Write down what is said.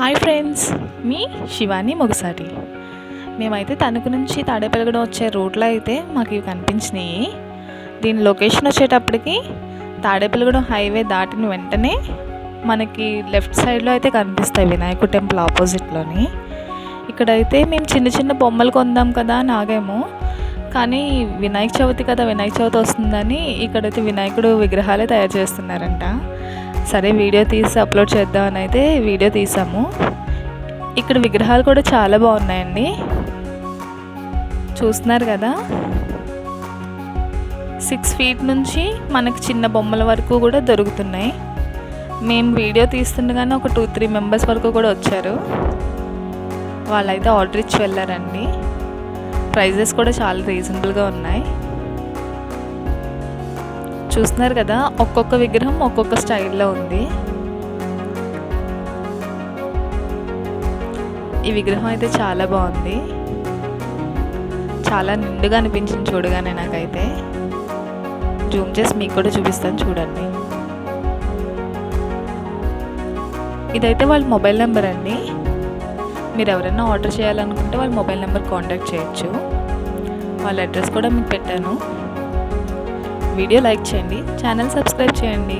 Hi friends, మీ శివాని మొగసాటి. మేమైతే తణుకు నుంచి తాడేపల్లిగూడెం వచ్చే రూట్లో అయితే మాకు ఇవి కనిపించినాయి. దీని లొకేషన్ వచ్చేటప్పటికి తాడేపల్లిగూడెం హైవే దాటిన వెంటనే మనకి లెఫ్ట్ సైడ్లో అయితే కనిపిస్తాయి వినాయకుడి టెంపుల్ ఆపోజిట్లోని. ఇక్కడైతే మేము చిన్న చిన్న బొమ్మలు కొందాం కదా అని ఆగాము. కానీ వినాయక చవితి కదా, వినాయక చవితి వస్తుందని ఇక్కడైతే వినాయకుడు విగ్రహాలే తయారు చేస్తున్నారంట. సరే వీడియో తీసి అప్లోడ్ చేద్దామని అయితే వీడియో తీసాము. ఇక్కడ విగ్రహాలు కూడా చాలా బాగున్నాయండి, చూస్తున్నారు కదా. 6 ఫీట్ నుంచి మనకి చిన్న బొమ్మల వరకు కూడా దొరుకుతున్నాయి. మేము వీడియో తీస్తుండగానే ఒక 2-3 మెంబర్స్ వరకు కూడా వచ్చారు. వాళ్ళైతే ఆర్డర్ ఇచ్చి వెళ్ళారండి. ప్రైజెస్ కూడా చాలా రీజనబుల్గా ఉన్నాయి. చూస్తున్నారు కదా, ఒక్కొక్క విగ్రహం ఒక్కొక్క స్టైల్లో ఉంది. ఈ విగ్రహం అయితే చాలా బాగుంది, చాలా నిండుగా అనిపించింది చూడగానే నాకైతే. జూమ్ చేసి మీకు కూడా చూపిస్తాను చూడండి. ఇదైతే వాళ్ళ మొబైల్ నెంబర్ అండి. మీరు ఎవరైనా ఆర్డర్ చేయాలనుకుంటే వాళ్ళ మొబైల్ నెంబర్ కాంటాక్ట్ చేయొచ్చు. వాళ్ళ అడ్రస్ కూడా మీకు పెట్టాను. వీడియో లైక్ చేయండి, ఛానల్ సబ్స్క్రైబ్ చేయండి.